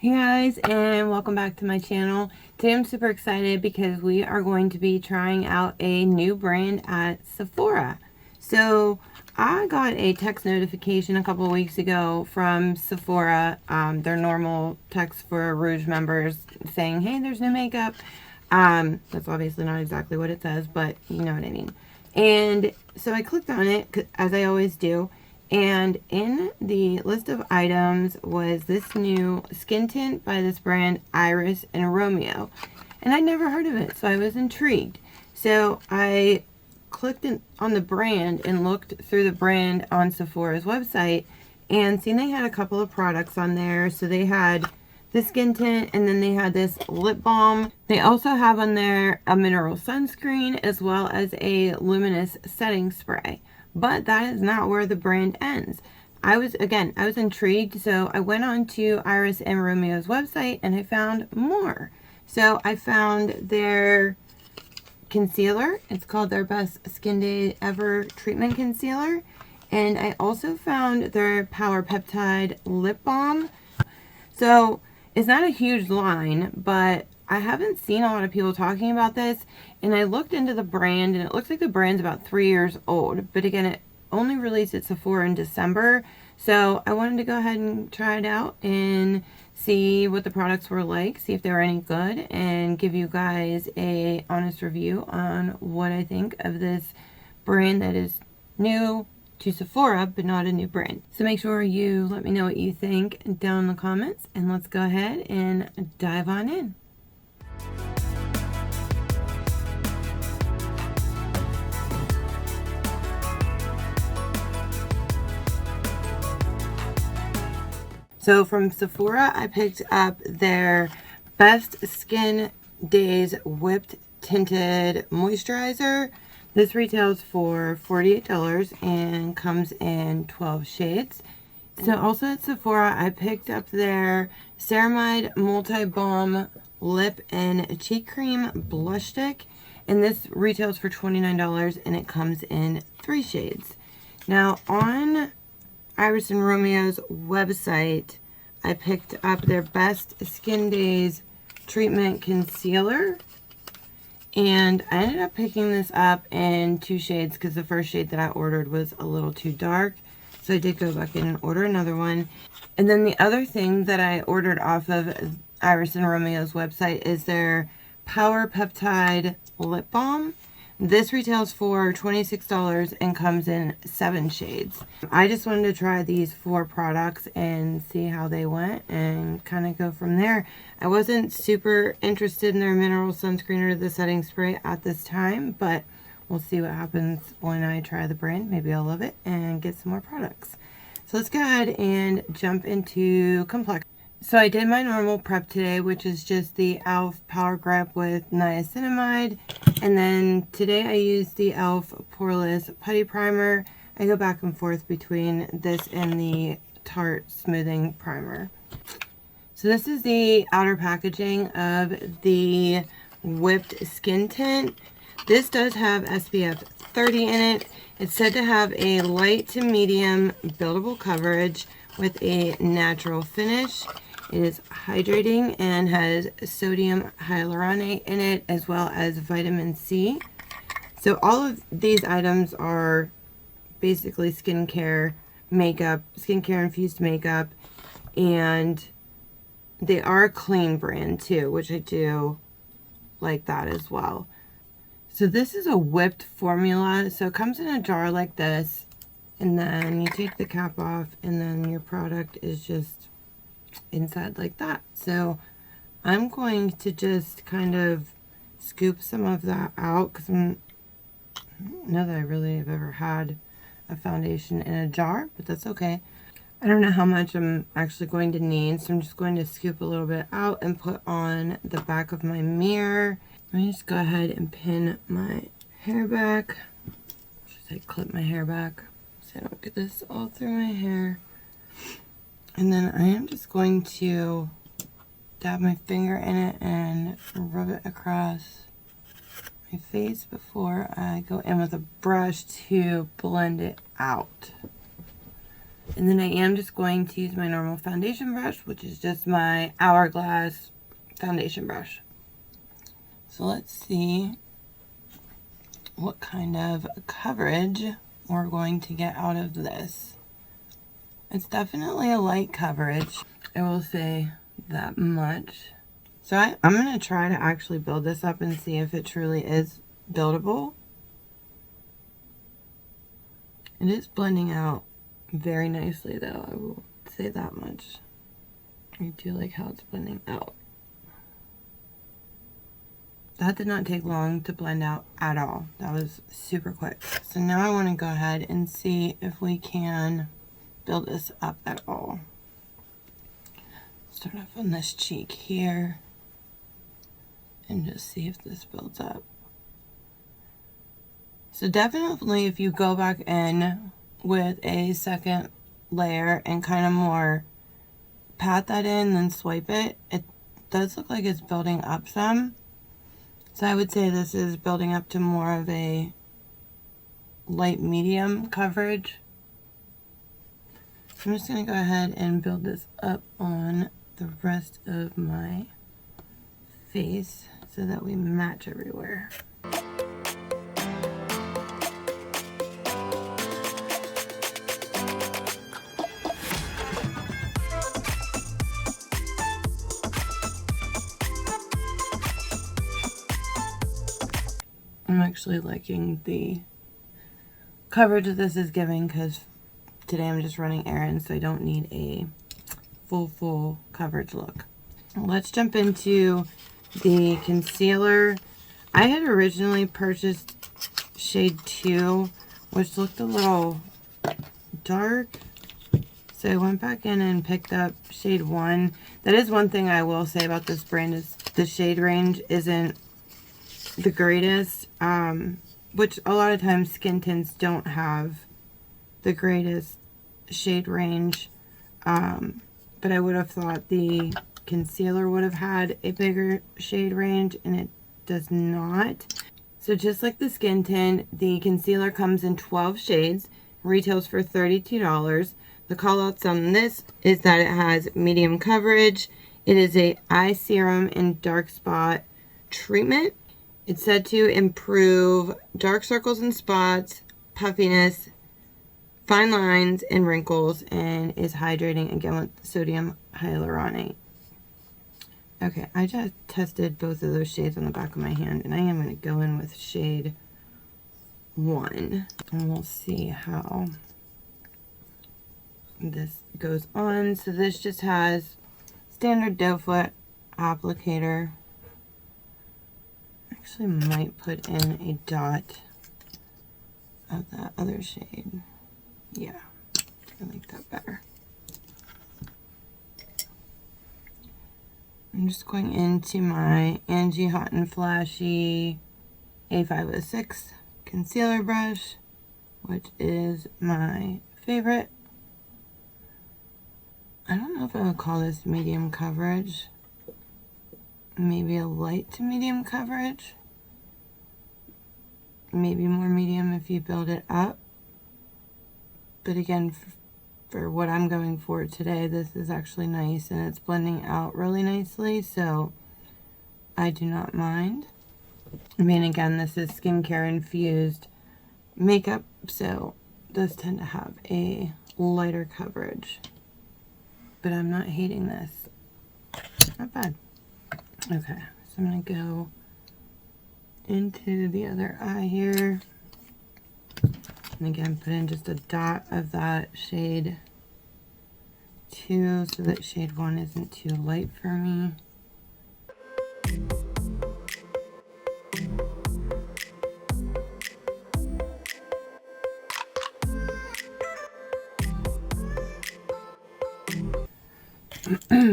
Hey guys, and welcome back to my channel. Today I'm super excited because we are going to be trying out a new brand at Sephora. So I got a text notification a couple of weeks ago from Sephora, their normal text for Rouge members, saying, hey, there's new makeup. That's obviously not exactly what it says, but you know what I mean. And so I clicked on it, as I always do. And in the list of items was this new skin tint by this brand, Iris and Romeo. And I'd never heard of it, so I was intrigued. So I clicked on the brand and looked through the brand on Sephora's website and seen they had a couple of products on there. So they had the skin tint, and then they had this lip balm. They also have on there a mineral sunscreen as well as a luminous setting spray. But that is not where the brand ends. I was intrigued, so I went on to Iris and Romeo's website and I found more. So I found their concealer. It's called their Best Skin Day Ever Treatment Concealer. And I also found their Power Peptide Lip Balm. So it's not a huge line, but I haven't seen a lot of people talking about this, and I looked into the brand, and it looks like the brand's about 3 years old. But again, it only released at Sephora in December, so I wanted to go ahead and try it out and see what the products were like, see if they were any good, and give you guys a honest review on what I think of this brand that is new to Sephora, but not a new brand. So make sure you let me know what you think down in the comments, and let's go ahead and dive on in. So from Sephora, I picked up their Best Skin Days Whipped Tinted Moisturizer. This retails for $48 and comes in 12 shades. So also at Sephora, I picked up their Ceramide Multi-balm Lip and Cheek Cream Blush Stick. And this retails for $29 and it comes in 3 shades. Now on Iris and Romeo's website, I picked up their Best Skin Days Treatment Concealer. And I ended up picking this up in 2 shades because the first shade that I ordered was a little too dark. So I did go back in and order another one. And then the other thing that I ordered off of Iris and Romeo's website is their Power Peptide Lip Balm. This retails for $26 and comes in 7 shades. I just wanted to try these 4 products and see how they went and kind of go from there. I wasn't super interested in their mineral sunscreen or the setting spray at this time, but we'll see what happens when I try the brand. Maybe I'll love it and get some more products. So let's go ahead and jump into complexion. So I did my normal prep today, which is just the e.l.f. Power Grip with niacinamide. And then today I used the e.l.f. Poreless Putty Primer. I go back and forth between this and the Tarte Smoothing Primer. So this is the outer packaging of the Whipped Skin Tint. This does have SPF 30 in it. It's said to have a light to medium buildable coverage with a natural finish. It is hydrating and has sodium hyaluronate in it as well as vitamin C. So all of these items are basically skincare makeup, skincare infused makeup, and they are a clean brand too, which I do like that as well. So this is a whipped formula. So it comes in a jar like this, and then you take the cap off, and then your product is just inside like that. So I'm going to just kind of scoop some of that out because I don't know that I really have ever had a foundation in a jar, but that's okay. I don't know how much I'm actually going to need, so I'm just going to scoop a little bit out and put on the back of my mirror. Let me just go ahead and pin my hair back. Should I clip my hair back so I don't get this all through my hair? And then I am just going to dab my finger in it and rub it across my face before I go in with a brush to blend it out. And then I am just going to use my normal foundation brush, which is just my Hourglass foundation brush. So let's see what kind of coverage we're going to get out of this. It's definitely a light coverage, I will say that much. So I'm going to try to actually build this up and see if it truly is buildable. It is blending out very nicely though, I will say that much. I do like how it's blending out. That did not take long to blend out at all. That was super quick. So now I want to go ahead and see if we can build this up at all. Start off on this cheek here and just see if this builds up. So definitely if you go back in with a second layer and kind of more pat that in, then swipe it, it does look like it's building up some. So I would say this is building up to more of a light medium coverage. So I'm just going to go ahead and build this up on the rest of my face so that we match everywhere. I'm actually liking the coverage that this is giving because today I'm just running errands, so I don't need a full coverage look. Let's jump into the concealer. I had originally purchased shade 2, which looked a little dark. So I went back in and picked up shade 1. That is one thing I will say about this brand is the shade range isn't the greatest, which a lot of times skin tints don't have the greatest shade range, but I would have thought the concealer would have had a bigger shade range, and it does not. So just like the skin tint, the concealer comes in 12 shades, retails for $32. The call outs on this is that it has medium coverage. It is a eye serum and dark spot treatment. It's said to improve dark circles and spots, puffiness, fine lines, and wrinkles, and is hydrating again with sodium hyaluronate. Okay, I just tested both of those shades on the back of my hand, and I am going to go in with shade 1, and we'll see how this goes on. So this just has standard doe foot applicator. Actually might put in a dot of that other shade. Yeah, I like that better. I'm just going into my Angie Hot and Flashy A506 concealer brush, which is my favorite. I don't know if I would call this medium coverage. Maybe a light to medium coverage. Maybe more medium if you build it up. But again, for what I'm going for today, this is actually nice and it's blending out really nicely, so I do not mind. I mean, again, this is skincare infused makeup, so it does tend to have a lighter coverage. But I'm not hating this. Not bad. Okay, so I'm going to go into the other eye here. And again, put in just a dot of that shade 2 so that shade 1 isn't too light for me.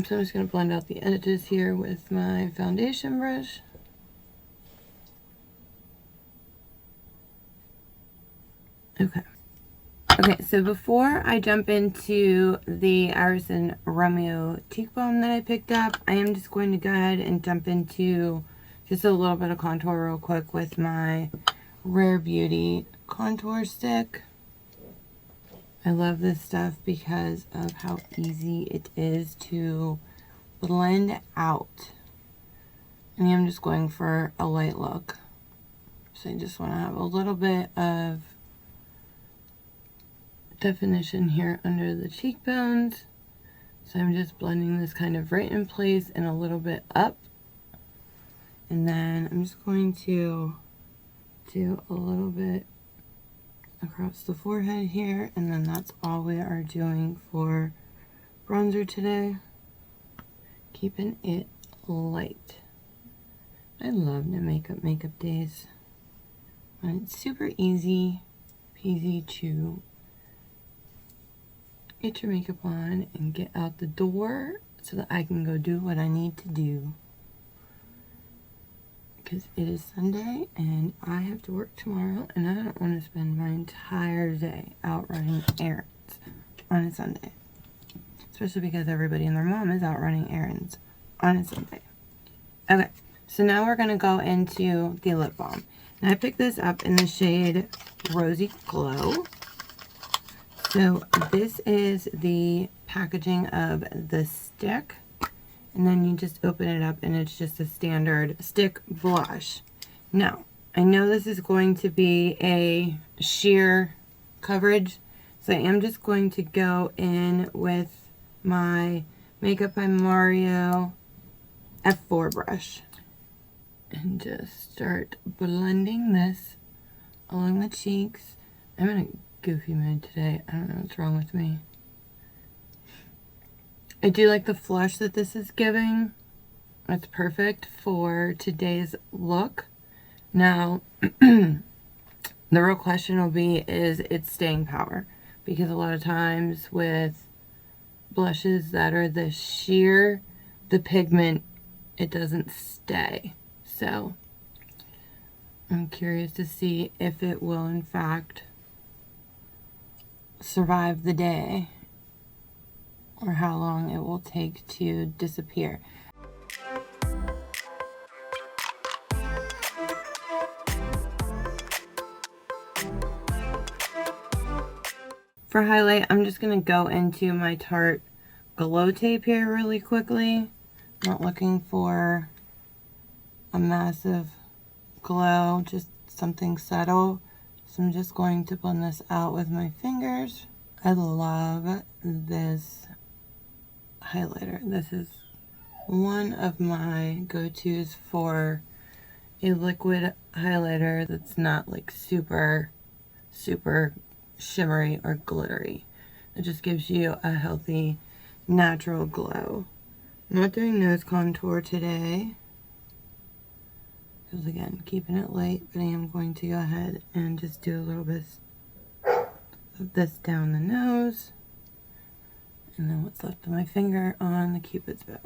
So I'm just going to blend out the edges here with my foundation brush. Okay, so before I jump into the Iris and Romeo cheek balm that I picked up, I am just going to go ahead and jump into just a little bit of contour real quick with my Rare Beauty contour stick. I love this stuff because of how easy it is to blend out. And I'm just going for a light look. So I just want to have a little bit of definition here under the cheekbones. So I'm just blending this kind of right in place and a little bit up. And then I'm just going to do a little bit across the forehead here, and then that's all we are doing for bronzer today. Keeping it light. I love the makeup days when it's super easy peasy to get your makeup on and get out the door so that I can go do what I need to do. Because it is Sunday and I have to work tomorrow, and I don't want to spend my entire day out running errands on a Sunday. Especially because everybody and their mom is out running errands on a Sunday. Okay, so now we're going to go into the lip balm. And I picked this up in the shade Rosy Glow. So this is the packaging of the stick. And then you just open it up and it's just a standard stick blush. Now, I know this is going to be a sheer coverage, so I am just going to go in with my Makeup by Mario F4 brush and just start blending this along the cheeks. I'm in a goofy mood today. I don't know what's wrong with me. I do like the flush that this is giving. It's perfect for today's look. Now, the real question will be, is its staying power? Because a lot of times with blushes that are the sheer, the pigment, it doesn't stay. So, I'm curious to see if it will in fact survive the day, or how long it will take to disappear. For highlight, I'm just going to go into my Tarte Glow Tape here really quickly. Not looking for a massive glow, just something subtle. So I'm just going to blend this out with my fingers. I love this highlighter. This is one of my go-tos for a liquid highlighter that's not like super shimmery or glittery. It just gives you a healthy, natural glow. I'm not doing nose contour today because, again, keeping it light, but I am going to go ahead and just do a little bit of this down the nose. And then what's left of my finger on the Cupid's bow.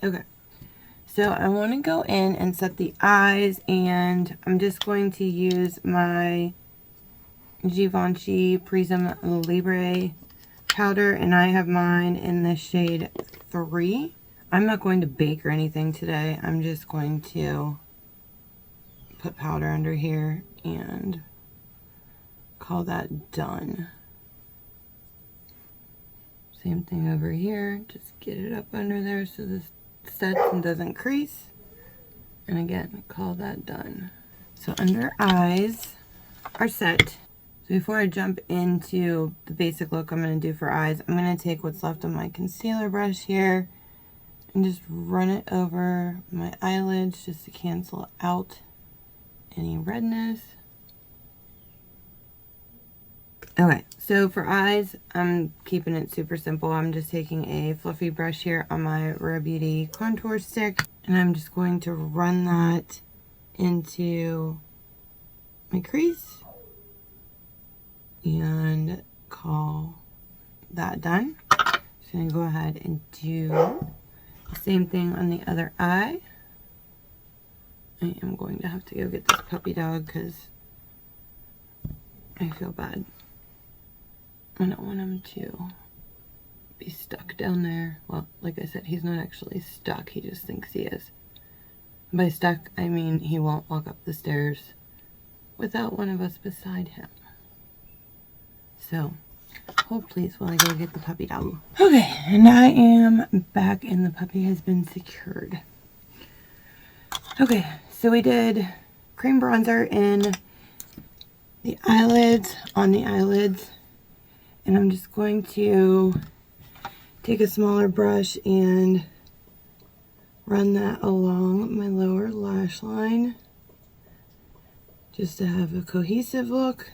Okay, so I want to go in and set the eyes, and I'm just going to use my Givenchy Prisme Libre powder, and I have mine in the shade 3. I'm not going to bake or anything today. I'm just going to put powder under here and call that done. Same thing over here, just get it up under there so this sets and doesn't crease. And again, call that done. So under eyes are set. So before I jump into the basic look I'm going to do for eyes, I'm going to take what's left of my concealer brush here and just run it over my eyelids just to cancel out any redness. Okay, so for eyes, I'm keeping it super simple. I'm just taking a fluffy brush here on my Rare Beauty contour stick, and I'm just going to run that into my crease and call that done. So I'm going to go ahead and do the same thing on the other eye. I am going to have to go get this puppy dog because I feel bad. I don't want him to be stuck down there. Well, like I said, he's not actually stuck. He just thinks he is. By stuck, I mean he won't walk up the stairs without one of us beside him. So, Hold please while I go get the puppy down. Okay, and I am back and the puppy has been secured. Okay, so we did cream bronzer in the eyelids, on the eyelids, and I'm just going to take a smaller brush and run that along my lower lash line just to have a cohesive look.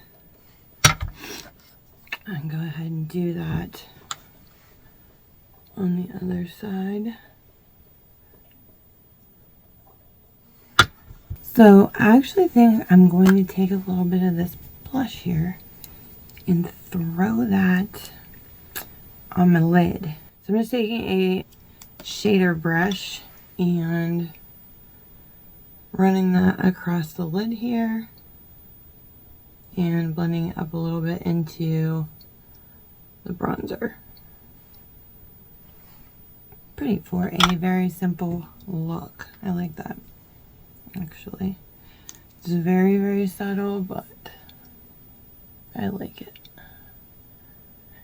And go ahead and do that on the other side. So I actually think I'm going to take a little bit of this blush here and throw that on my lid. So I'm just taking a shader brush and running that across the lid here and blending it up a little bit into the bronzer. Pretty for a very simple look. I like that, actually. It's very, very subtle, but I like it.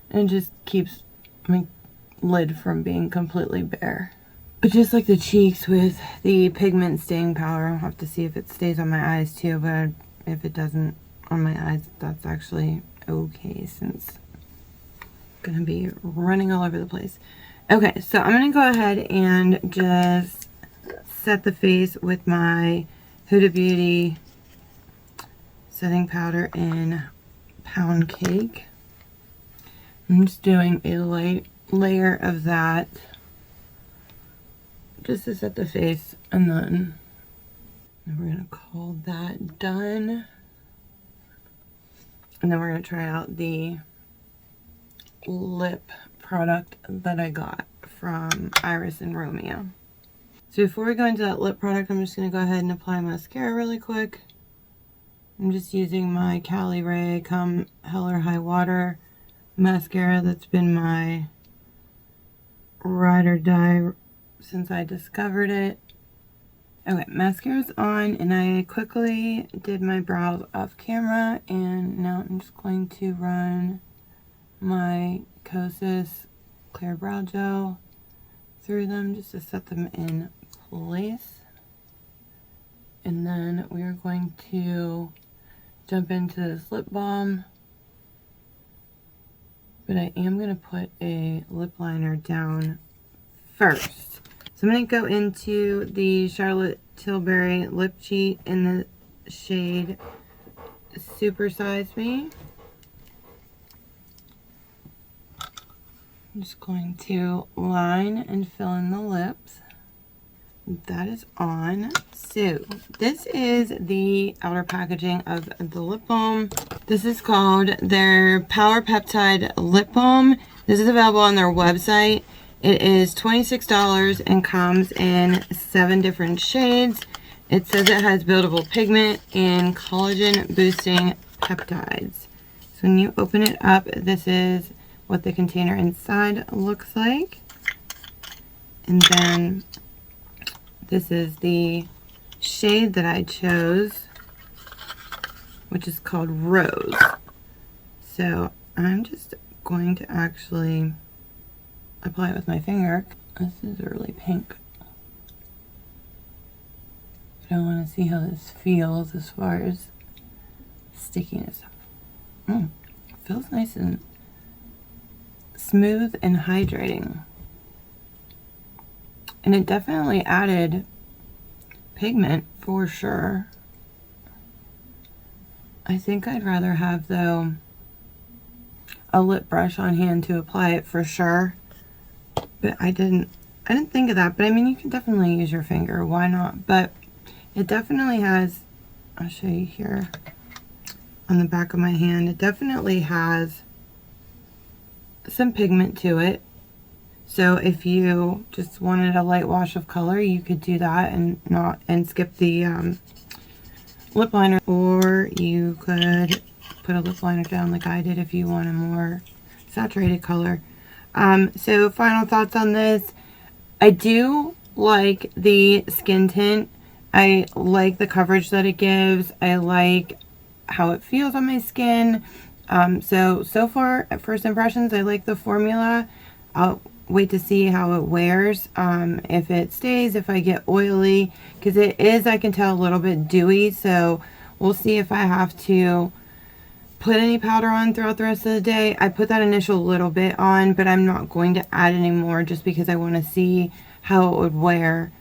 And it just keeps my lid from being completely bare. But just like the cheeks with the pigment staying powder, I'll have to see if it stays on my eyes too, but if it doesn't on my eyes, that's actually okay since I'm gonna be running all over the place. Okay, so I'm gonna go ahead and just set the face with my Huda Beauty setting powder in Pound Cake. I'm just doing a light layer of that just to set the face, and then we're gonna call that done. And then we're gonna try out the lip product that I got from Iris and Romeo. So before we go into that lip product, I'm just gonna go ahead and apply mascara really quick. I'm just using my Libre Come Hell or High Water mascara. That's been my ride or die since I discovered it. Okay, mascara's on, and I quickly did my brows off camera, and now I'm just going to run my Kosas Clear Brow Gel through them just to set them in place. And then we are going to jump into this lip balm, but I am going to put a lip liner down first. So I'm going to go into the Charlotte Tilbury Lip+Cheek in the shade Supersize Me. I'm just going to line and fill in the lips. That is on. So this is the outer packaging of the lip balm. This is called their Power Peptide Lip Balm. This is available on their website. It is $26 and comes in 7 different shades. It says it has buildable pigment and collagen boosting peptides. So when you open it up, this is what the container inside looks like. And then this is the shade that I chose, which is called Rose. So I'm just going to actually apply it with my finger. This is really pink. I want to see how this feels as far as stickiness. It feels nice and smooth and hydrating. And it definitely added pigment for sure. I think I'd rather have, though, a lip brush on hand to apply it for sure. But I didn't think of that. But I mean, you can definitely use your finger. Why not? But it definitely has, I'll show you here on the back of my hand. It definitely has some pigment to it. So if you just wanted a light wash of color, you could do that and skip the lip liner, or you could put a lip liner down like I did if you want a more saturated color. So final thoughts on this. I do like the skin tint. I like the coverage that it gives. I like how it feels on my skin. So far, at first impressions, I like the formula. I'll wait to see how it wears. If it stays, if I get oily, because it is, I can tell, a little bit dewy. So we'll see if I have to put any powder on throughout the rest of the day. I put that initial little bit on, but I'm not going to add any more just because I want to see how it would wear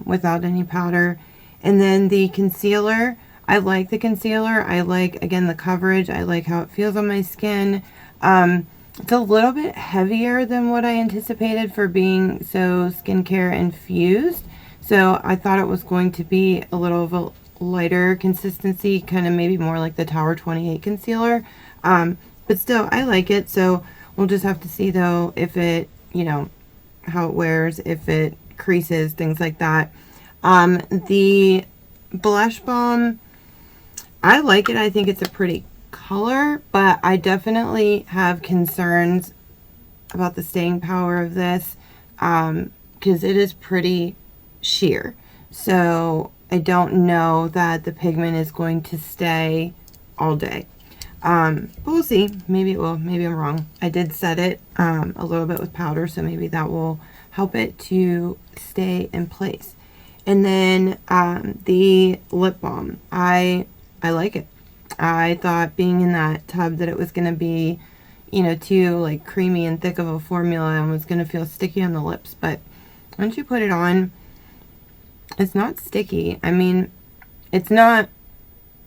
without any powder. And then the concealer, I like the concealer. I like, again, the coverage. I like how it feels on my skin. It's a little bit heavier than what I anticipated for being so skincare infused. So I thought it was going to be a little of a lighter consistency, kind of maybe more like the Tower 28 concealer. But still, I like it. So we'll just have to see, though, if it, you know, how it wears, if it creases, things like that. The blush balm, I like it. I think it's a pretty color, but I definitely have concerns about the staying power of this because it is pretty sheer. So I don't know that the pigment is going to stay all day. But we'll see. Maybe it will. Maybe I'm wrong. I did set it a little bit with powder, so maybe that will help it to stay in place. And then the lip balm. I like it. I thought being in that tub that it was going to be, you know, too like creamy and thick of a formula and was going to feel sticky on the lips. But once you put it on, it's not sticky. I mean, it's not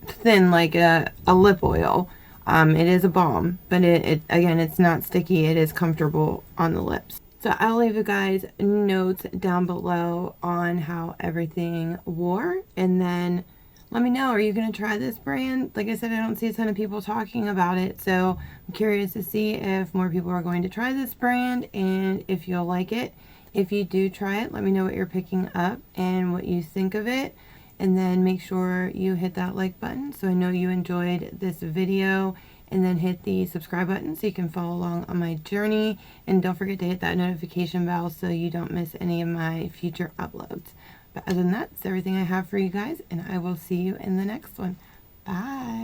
thin like a lip oil. It is a balm, but it again, it's not sticky. It is comfortable on the lips. So I'll leave you guys notes down below on how everything wore, and then let me know, are you going to try this brand? Like I said, I don't see a ton of people talking about it, so I'm curious to see if more people are going to try this brand and if you'll like it. If you do try it, let me know what you're picking up and what you think of it. And then make sure you hit that like button so I know you enjoyed this video. And then hit the subscribe button so you can follow along on my journey. And don't forget to hit that notification bell so you don't miss any of my future uploads. But other than that, that's everything I have for you guys. And I will see you in the next one. Bye.